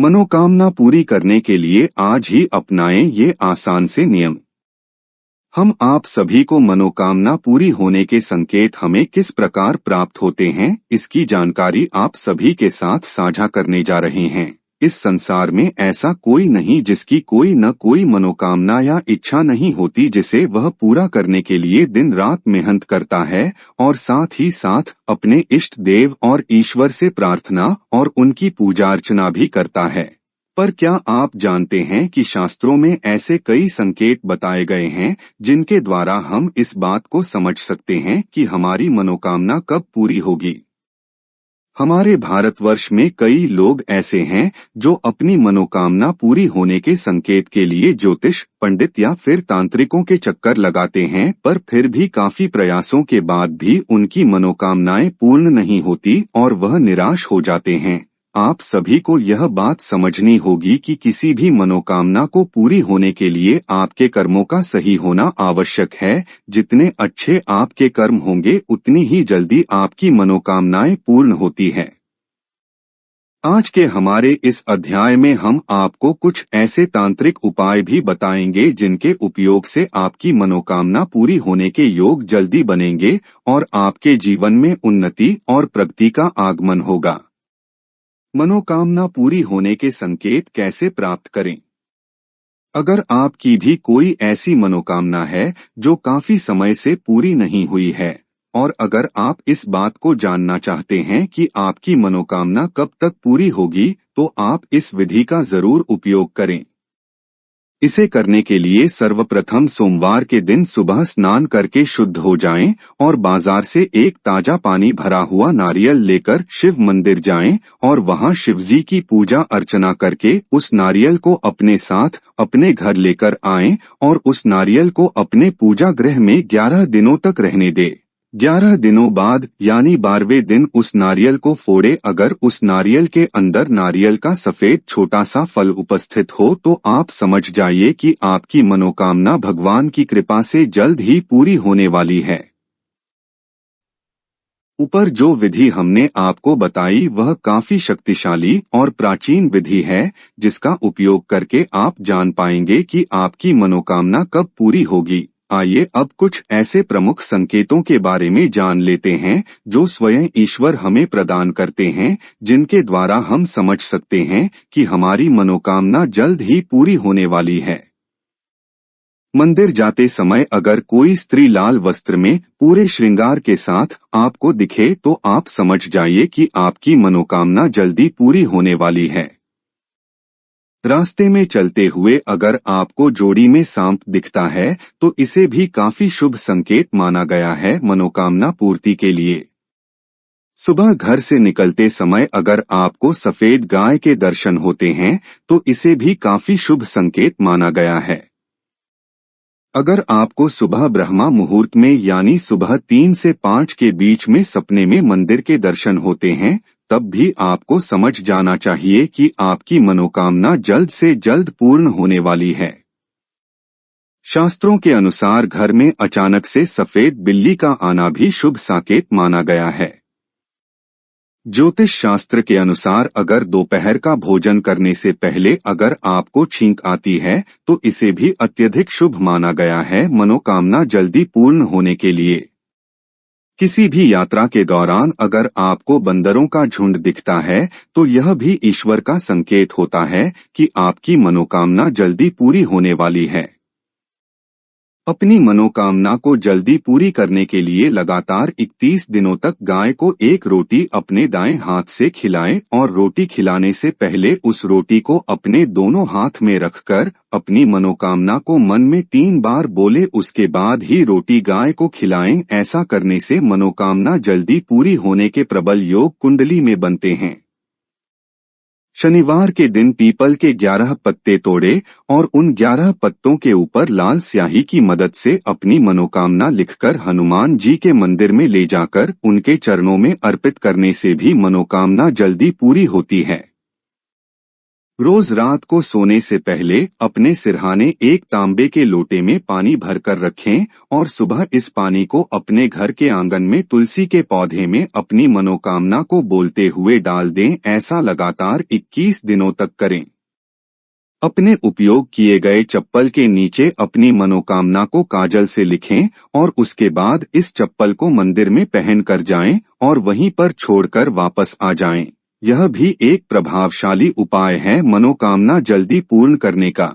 मनोकामना पूरी करने के लिए आज ही अपनाएं ये आसान से नियम। हम आप सभी को मनोकामना पूरी होने के संकेत हमें किस प्रकार प्राप्त होते हैं, इसकी जानकारी आप सभी के साथ साझा करने जा रहे हैं। इस संसार में ऐसा कोई नहीं जिसकी कोई न कोई मनोकामना या इच्छा नहीं होती जिसे वह पूरा करने के लिए दिन रात मेहनत करता है और साथ ही साथ अपने इष्ट देव और ईश्वर से प्रार्थना और उनकी पूजा अर्चना भी करता है। पर क्या आप जानते हैं कि शास्त्रों में ऐसे कई संकेत बताए गए हैं जिनके द्वारा हम इस बात को समझ सकते हैं कि हमारी मनोकामना कब पूरी होगी। हमारे भारतवर्ष में कई लोग ऐसे हैं जो अपनी मनोकामना पूरी होने के संकेत के लिए ज्योतिष, पंडित या फिर तांत्रिकों के चक्कर लगाते हैं, पर फिर भी काफी प्रयासों के बाद भी उनकी मनोकामनाएं पूर्ण नहीं होती और वह निराश हो जाते हैं। आप सभी को यह बात समझनी होगी कि किसी भी मनोकामना को पूरी होने के लिए आपके कर्मों का सही होना आवश्यक है। जितने अच्छे आपके कर्म होंगे उतनी ही जल्दी आपकी मनोकामनाएं पूर्ण होती है। आज के हमारे इस अध्याय में हम आपको कुछ ऐसे तांत्रिक उपाय भी बताएंगे जिनके उपयोग से आपकी मनोकामना पूरी होने के योग जल्दी बनेंगे और आपके जीवन में उन्नति और प्रगति का आगमन होगा। मनोकामना पूरी होने के संकेत कैसे प्राप्त करें? अगर आपकी भी कोई ऐसी मनोकामना है जो काफी समय से पूरी नहीं हुई है और अगर आप इस बात को जानना चाहते हैं कि आपकी मनोकामना कब तक पूरी होगी, तो आप इस विधि का जरूर उपयोग करें। इसे करने के लिए सर्वप्रथम सोमवार के दिन सुबह स्नान करके शुद्ध हो जाएं और बाजार से एक ताजा पानी भरा हुआ नारियल लेकर शिव मंदिर जाएं और वहां शिवजी की पूजा अर्चना करके उस नारियल को अपने साथ अपने घर लेकर आएं और उस नारियल को अपने पूजा गृह में 11 दिनों तक रहने दें। 11 दिनों बाद यानी 12वें दिन उस नारियल को फोड़े। अगर उस नारियल के अंदर नारियल का सफेद छोटा सा फल उपस्थित हो तो आप समझ जाइए कि आपकी मनोकामना भगवान की कृपा से जल्द ही पूरी होने वाली है। ऊपर जो विधि हमने आपको बताई वह काफी शक्तिशाली और प्राचीन विधि है जिसका उपयोग करके आप जान पाएंगे कि आपकी मनोकामना कब पूरी होगी। आइए अब कुछ ऐसे प्रमुख संकेतों के बारे में जान लेते हैं जो स्वयं ईश्वर हमें प्रदान करते हैं, जिनके द्वारा हम समझ सकते हैं कि हमारी मनोकामना जल्द ही पूरी होने वाली है। मंदिर जाते समय अगर कोई स्त्री लाल वस्त्र में पूरे श्रृंगार के साथ आपको दिखे तो आप समझ जाइए कि आपकी मनोकामना जल्दी पूरी होने वाली है। रास्ते में चलते हुए अगर आपको जोड़ी में सांप दिखता है तो इसे भी काफी शुभ संकेत माना गया है मनोकामना पूर्ति के लिए। सुबह घर से निकलते समय अगर आपको सफेद गाय के दर्शन होते हैं तो इसे भी काफी शुभ संकेत माना गया है। अगर आपको सुबह ब्रह्मा मुहूर्त में यानी सुबह 3 से 5 के बीच में सपने में मंदिर के दर्शन होते हैं तब भी आपको समझ जाना चाहिए कि आपकी मनोकामना जल्द से जल्द पूर्ण होने वाली है। शास्त्रों के अनुसार घर में अचानक से सफेद बिल्ली का आना भी शुभ संकेत माना गया है। ज्योतिष शास्त्र के अनुसार अगर दोपहर का भोजन करने से पहले अगर आपको छींक आती है तो इसे भी अत्यधिक शुभ माना गया है मनोकामना जल्दी पूर्ण होने के लिए। किसी भी यात्रा के दौरान अगर आपको बंदरों का झुंड दिखता है तो यह भी ईश्वर का संकेत होता है कि आपकी मनोकामना जल्दी पूरी होने वाली है। अपनी मनोकामना को जल्दी पूरी करने के लिए लगातार 31 दिनों तक गाय को एक रोटी अपने दाएं हाथ से खिलाएं और रोटी खिलाने से पहले उस रोटी को अपने दोनों हाथ में रखकर अपनी मनोकामना को मन में 3 बार बोले, उसके बाद ही रोटी गाय को खिलाएं। ऐसा करने से मनोकामना जल्दी पूरी होने के प्रबल योग कुंडली में बनते हैं। शनिवार के दिन पीपल के 11 पत्ते तोड़े और उन 11 पत्तों के ऊपर लाल स्याही की मदद से अपनी मनोकामना लिखकर हनुमान जी के मंदिर में ले जाकर उनके चरणों में अर्पित करने से भी मनोकामना जल्दी पूरी होती है। रोज रात को सोने से पहले अपने सिरहाने एक तांबे के लोटे में पानी भरकर रखें और सुबह इस पानी को अपने घर के आंगन में तुलसी के पौधे में अपनी मनोकामना को बोलते हुए डाल दें। ऐसा लगातार 21 दिनों तक करें। अपने उपयोग किए गए चप्पल के नीचे अपनी मनोकामना को काजल से लिखें और उसके बाद इस चप्पल को मंदिर में पहन कर जाएं और वहीं पर छोड़कर वापस आ जाएं। यह भी एक प्रभावशाली उपाय है मनोकामना जल्दी पूर्ण करने का।